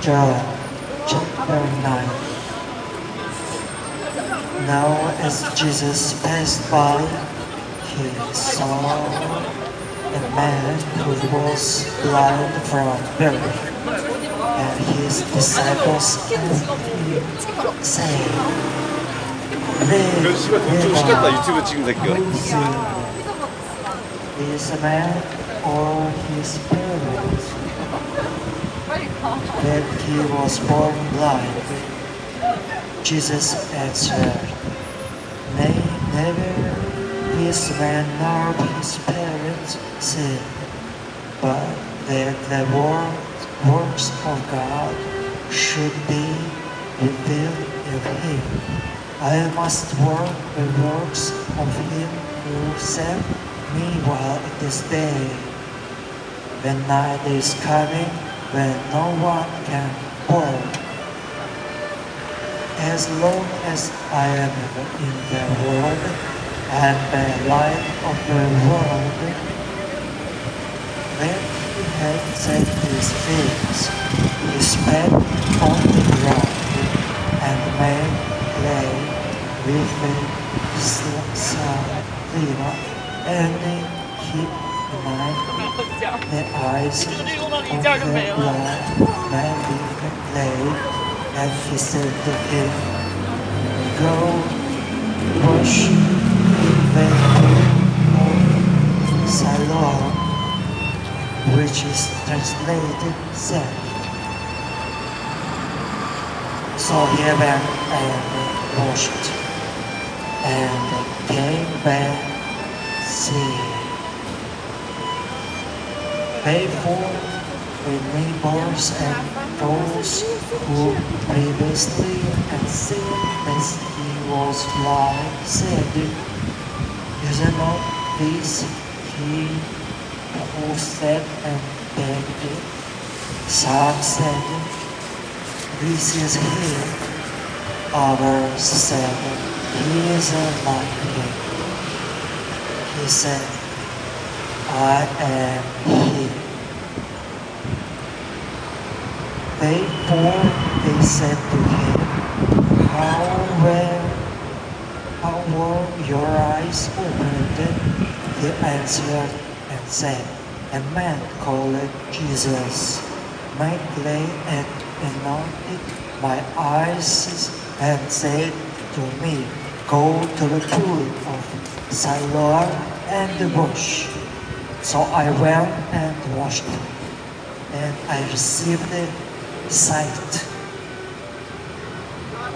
John chapter 9. Now as Jesus passed by, he saw a man who was blind from birth, and his disciples saying, 씨발 돈 시켰다 유튜브 찍은 새끼가. Is a man or his parents that he was born blind? Jesus answered, Nay, never this man nor his parents sinned, but that the works of God should be revealed in him. I must work the works of him who sent me while it is day. When night is coming, when no one can work. As long as I am in the world, and the light of the world, when he had said these things, he spat on the ground, and made clay with the saliva, and he anointed the eyes of the blind man with the clay. And he said to him, Go wash in the pool of Siloam, which is translated Seth. So he went and washed, and came back seeing. Therefore, the neighbors and those who previously had seen as he was blind said, Is not this he who sat and begged? Some said, This is he. Others said, He is like him. He said, I am he. Therefore they said to him, How were your eyes opened? He answered and said, A man called Jesus made clay and anointed my eyes and said to me, Go to the pool of Siloam and wash. So I went and washed, and I received sight.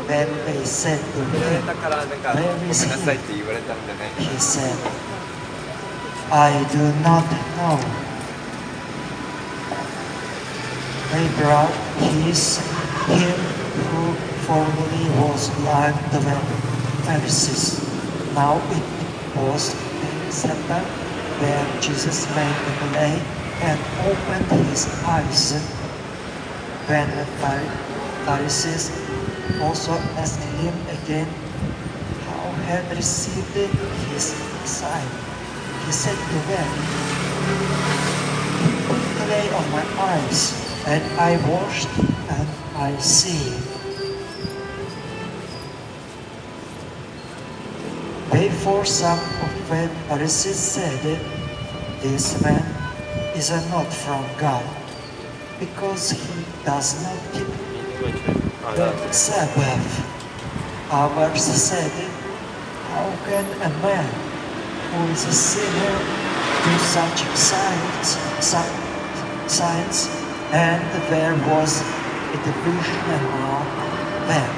Then they said to him, Where is he? He said, I do not know. They brought him who formerly was blind to the Pharisees. Now it was the Sabbath when Jesus made the clay and opened his eyes. When the Pharisees also asked him again how he had received his sight, he said to them, Put clay on my eyes, and I washed, and I see. Therefore some of the Pharisees said, This man is not from God, because he does not keep the Sabbath. Others said, How can a man who is a sinner do such signs? And there was a division among them.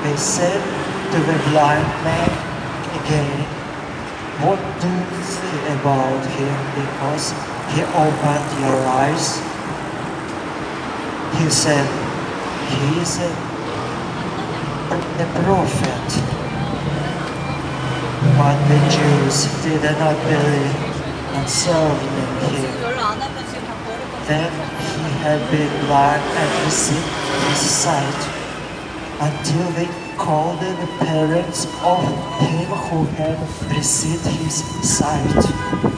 They said to the blind man again, What do you say about him because he opened your eyes? He said, He is a prophet. But the Jews did not believe and served him. Then he had been blind and received his sight, until they called the parents of him who had received his sight,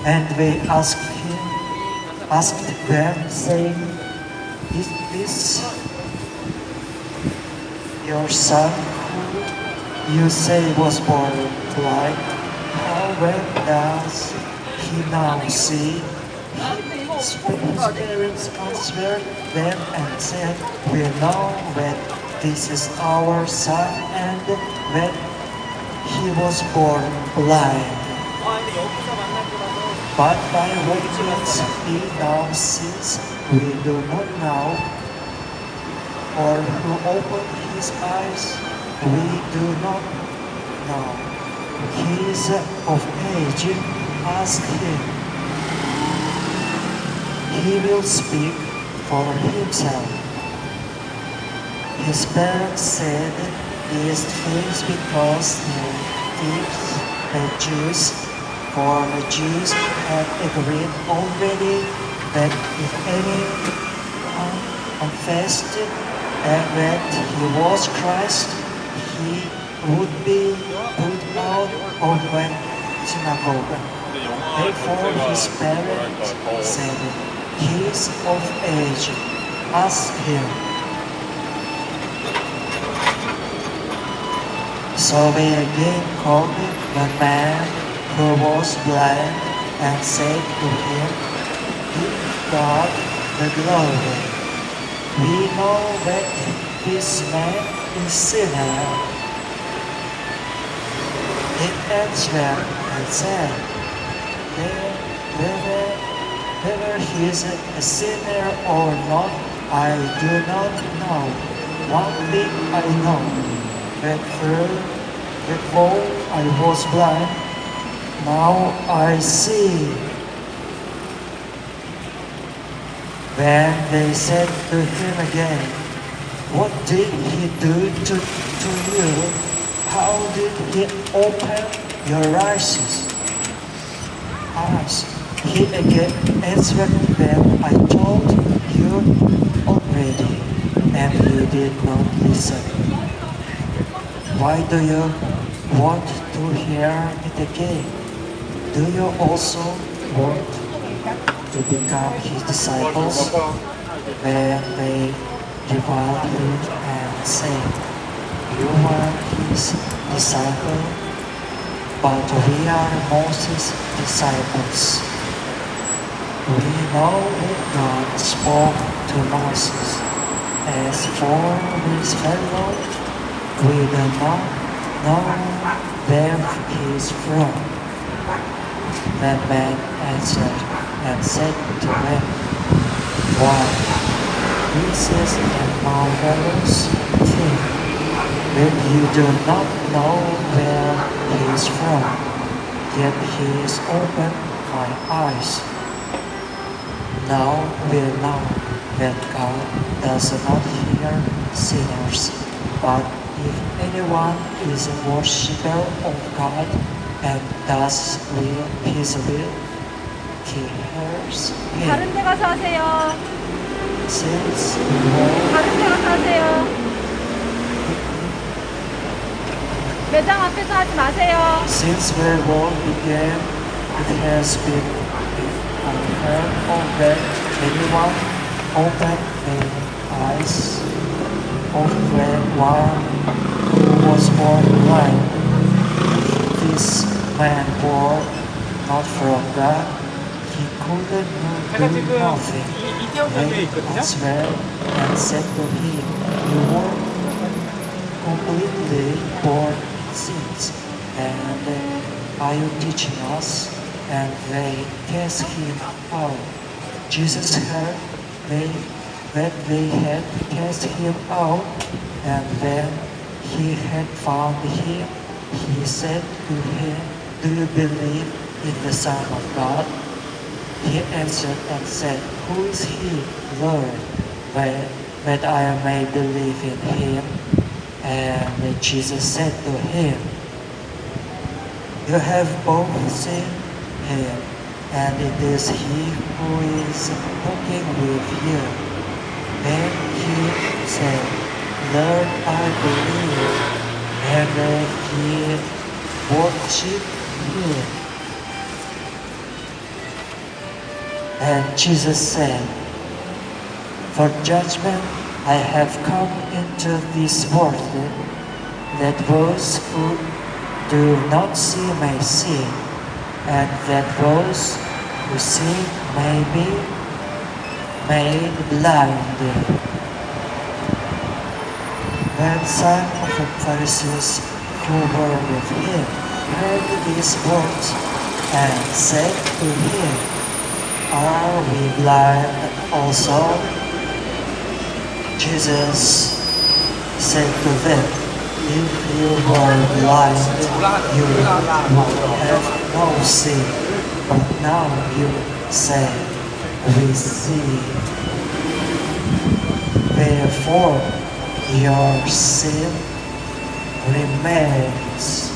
and they asked him, asked them, saying, "Is this your son who you say was born blind? How well does he now see?" His parents answered them and said, "We know that this is our son and that he was born blind. But by what means he now sees, we do not know, or who opened his eyes, we do not know. He is of age, ask him. He will speak for himself." His parents said these things because the Jews, for the Jews had agreed already that if any confessed that he was Christ, he would be put out of the synagogue. Therefore his parents said, "He is of age, ask him." So they again called the man who was blind and said to him, "Give God the glory. We know that this man is sinner." He answered and said, "Whether he is a sinner or not, I do not know. One thing I know, that though I was blind, now I see." Then they said to him again, "What did he do to you? How did he open your eyes?" He again answered them, "I told you already, and you did not listen. Why do you want to hear it again? Do you also want to become his disciples?" Then they reviled him and said, "You are his disciple, but we are Moses' disciples. We know that God spoke to Moses. As for this fellow, we do not know where he is from." The man answered and said to them, "Why, this is a marvelous thing, that you do not know where he is from, yet he has opened my eyes. Now we know that God does not hear sinners, but if anyone is a worshipper of God and does his will, he hears him." 다른 데 가서 하세요. Since 다른 데 가서 하세요. 매장 앞에서 하지 마세요. the world began, it has been unheard of that anyone opened the eyes of the one who was born blind. This man born not from God, he couldn't do nothing. They answered and said to him, "You were completely born in sins, and are you teaching us?" And they cast him out. Jesus heard that they had cast him out, and when he had found him, he said to him, "Do you believe in the Son of God?" He answered and said, "Who is he, Lord, that I may believe in him?" And Jesus said to him, "You have both seen him, and it is he who is talking with you." Then he said, "Lord, I believe," and he worshipped him. And Jesus said, "For judgment I have come into this world, that those who do not see may see, and that those who see may be made blind." When some of the Pharisees who were with him heard these words and said to him, "Are we blind also?" Jesus said to them, "If you were blind, you would have no sin, but now you say, 'We see.' Therefore, your sin remains."